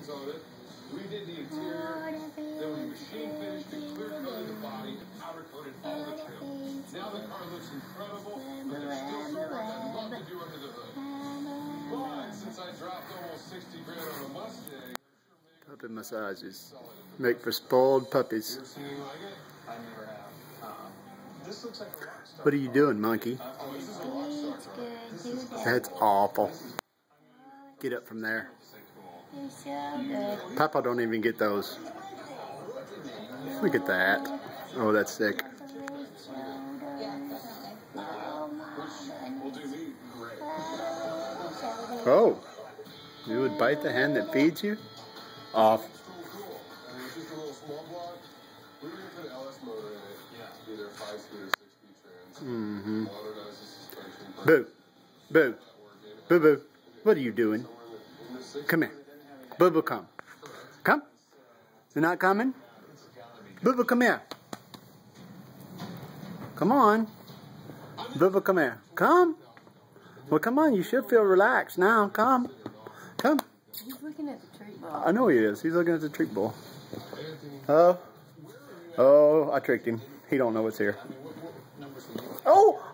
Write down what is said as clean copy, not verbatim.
coatings on it. We did the interior. Then we machine finished it, clear coated the body, and powder coated all the trim. Now the car looks incredible, but there's still some work I'd love to do under the hood. But since I dropped almost 60 grand on a Mustang, puppy massages make for spoiled puppies. I never have. This looks like a rock star. What are you doing, monkey? This is a rock star. That's awful. Get up from there. Papa don't even get those. Look at that. Oh, that's sick. Oh, you would bite the hand that feeds you? Off. Mm-hmm. Boo. Boo. Boo boo. What are you doing? Come here. Boo boo, come. Come. You're not coming? Boo boo, come here. Come on. Boo boo, come here. Come. Well, come on. You should feel relaxed now. Come. Come. He's looking at the treat ball. I know he is. He's looking at the treat bowl. Oh. Oh, I tricked him. He don't know what's here. Oh!